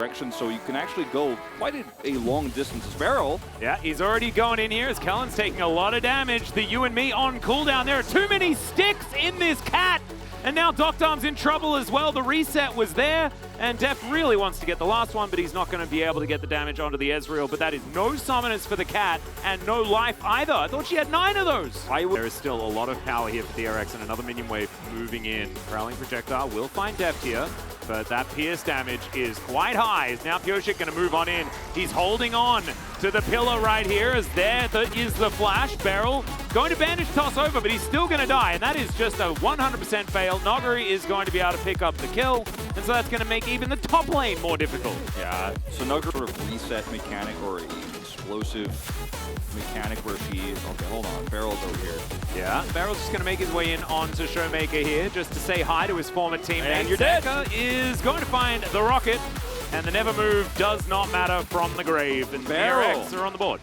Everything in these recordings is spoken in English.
direction, so you can actually go quite a long distance. Barrel. Yeah, he's already going in here as Kellen's taking a lot of damage. The you and me on cooldown. There are too many sticks in this cat. And now Doctarm's in trouble as well. The reset was there, and Def really wants to get the last one, but he's not going to be able to get the damage onto the Ezreal. But that is no summoners for the cat, and no life either. I thought she had 9 of those. There is still a lot of power here for DRX, and another minion wave moving in. Prowling Projectile will find Def here, but that pierce damage is quite high. Is now Pyosik going to move on in. He's holding on to the pillar right here, as there is the flash. Beryl going to bandage toss over, but he's still going to die, and that is just a 100% fail. Noguri is going to be able to pick up the kill, and so that's going to make even the top lane more difficult. Yeah, so Noguri sort of reset mechanic or explosive mechanic where she, okay, hold on, Barrel's over here. Yeah, Barrel's just going to make his way in onto Showmaker here just to say hi to his former teammate. And you're dead. Is going to find the rocket, and the never move does not matter from the grave, and DRX are on the board.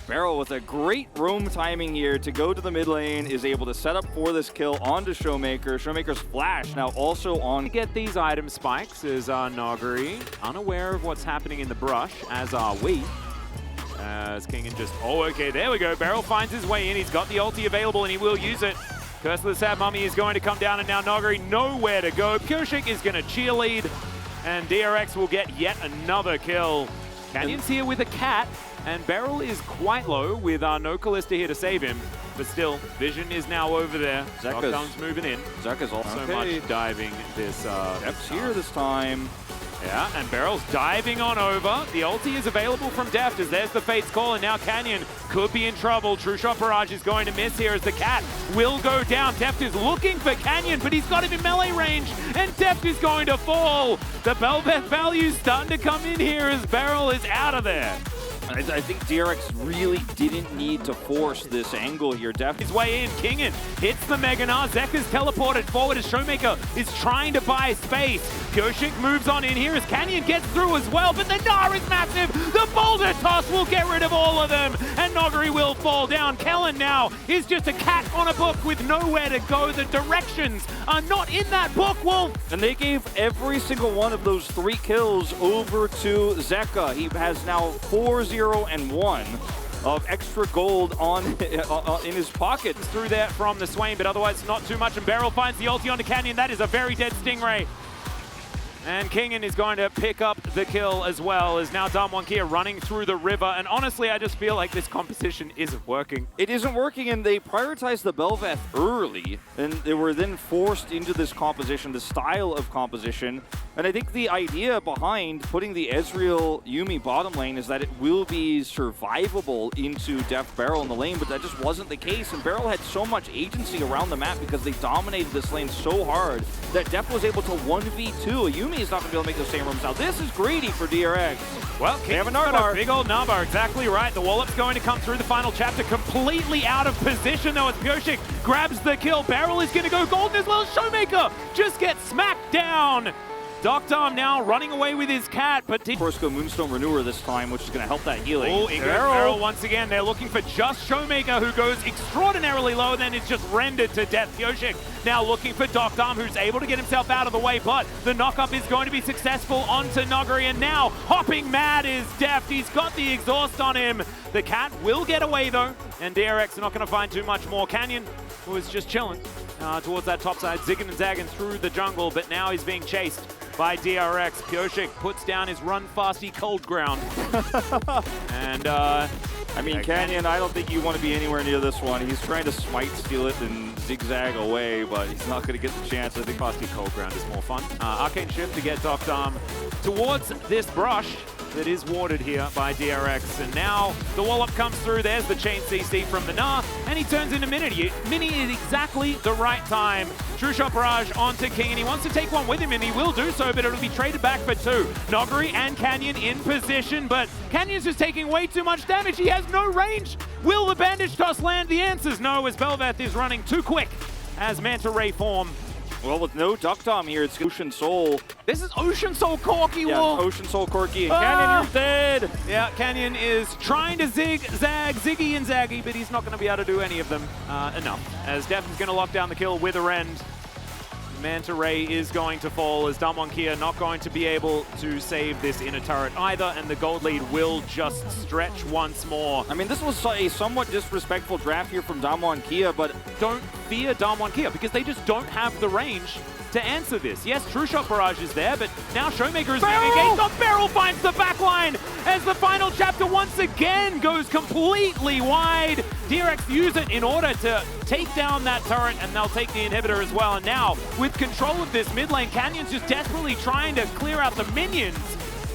Barrel with a great roam timing here to go to the mid lane, is able to set up for this kill onto Showmaker. Showmaker's flash now also on. To get these item spikes is Noguri, unaware of what's happening in the brush, as are we. As Kingan just, oh, okay, there we go. Barrel finds his way in. He's got the ulti available, and he will use it. Curse of the Sad Mummy is going to come down, and now Noguri nowhere to go. Pyosik is going to cheerlead, and DRX will get yet another kill. Canyon's here with a cat, and Beryl is quite low with no Kalista here to save him. But still, Vision is now over there. Doctarm's moving in. Zeka's also so much diving this. Def's here this time. Yeah, and Beryl's diving on over. The ulti is available from Deft as there's the Fate's Call, and now Canyon could be in trouble. True Shot Barrage is going to miss here as the cat will go down. Deft is looking for Canyon, but he's got him in melee range, and Deft is going to fall. The Belveth value starting to come in here as Beryl is out of there. I think DRX really didn't need to force this angle here. Def his way in. Kingan hits the Mega Gnar. Zeka's teleported forward as Showmaker is trying to buy space. Pyosik moves on in here as Canyon gets through as well, but the Gnar is massive. The Boulder Toss will get rid of all of them, and Noguri will fall down. Kellen now is just a cat on a book with nowhere to go. The directions are not in that book, Wolf. And they gave every single one of those 3 kills over to Zeka. He has now 4-0 and 1 of extra gold on in his pocket. Through that from the Swain, but otherwise not too much. And Beryl finds the ulti onto Canyon. That is a very dead Stingray. And Kingan is going to pick up the kill as well, as now Damwon running through the river. And honestly, I just feel like this composition isn't working. It isn't working, and they prioritized the Belveth early, and they were then forced into this composition, the style of composition. And I think the idea behind putting the Ezreal Yuumi bottom lane is that it will be survivable into Def Beryl in the lane, but that just wasn't the case. And Beryl had so much agency around the map because they dominated this lane so hard that Def was able to 1v2. Yuumi is not going to be able to make those same rooms. Now, this is greedy for DRX. Well, they have a Narbar. Big old Narbar, exactly right. The Wallop's going to come through the final chapter completely out of position, though, as Pyosik grabs the kill. Beryl is going to go golden as well as Showmaker just gets smacked down. Doctarm now running away with his cat, but of course go Moonstone Renewer this time, which is going to help that healing. Oh, Beryl once again. They're looking for just Showmaker, who goes extraordinarily low, and then is just rendered to death. Pyosik now looking for Doctarm, who's able to get himself out of the way, but the knockup is going to be successful onto Noguri, and now hopping mad is Deft. He's got the exhaust on him. The cat will get away though, and DRX are not going to find too much more. Canyon, who is just chilling towards that top side, zigging and zagging through the jungle, but now he's being chased by DRX. Pyosik puts down his run fasty cold ground. And I mean, Canyon, I don't think you want to be anywhere near this one. He's trying to smite steal it and zigzag away, but he's not going to get the chance. I think fasty cold ground is more fun. Arcane Shift to get Doctarm towards this brush that is warded here by DRX. And now the Wallop comes through. There's the chain CC from the Gnar, and he turns into Mini. Mini is exactly the right time. True Shot Barrage onto King, and he wants to take one with him, and he will do so, but it'll be traded back for 2. Noguri and Canyon in position, but Canyon's just taking way too much damage. He has no range. Will the Bandage Toss land? The answer's no, as Belveth is running too quick as Manta Ray form. Well, with no Doctarm here, it's Ocean Soul. This is Ocean Soul Corky, yeah, Wolf. Ocean Soul Corky. And Canyon, you're dead. Yeah, Canyon is trying to zigzag, Ziggy and Zaggy, but he's not going to be able to do any of them enough. As Def is going to lock down the kill with a rend. Manta Ray is going to fall as Damwon Kia not going to be able to save this inner turret either, and the gold lead will just stretch once more. I mean, this was a somewhat disrespectful draft here from Damwon Kia, but Don't fear Damwon Kia because they just don't have the range to answer this. Yes, True Shot Barrage is there, but now Showmaker is moving against. The barrel finds the backline as the final chapter once again goes completely wide. DRX use it in order to take down that turret, and they'll take the inhibitor as well. And now, with control of this mid lane, Canyon's just desperately trying to clear out the minions,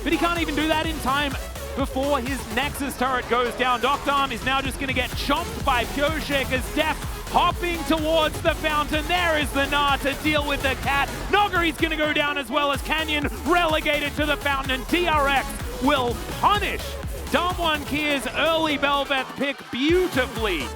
but he can't even do that in time before his Nexus turret goes down. Doctarm is now just going to get chomped by Pyoshik as Def hopping towards the fountain. There is the Gnar to deal with the cat. Nogari's going to go down as well as Canyon relegated to the fountain, and DRX will punish Damwon Kia's early Bel'Veth pick beautifully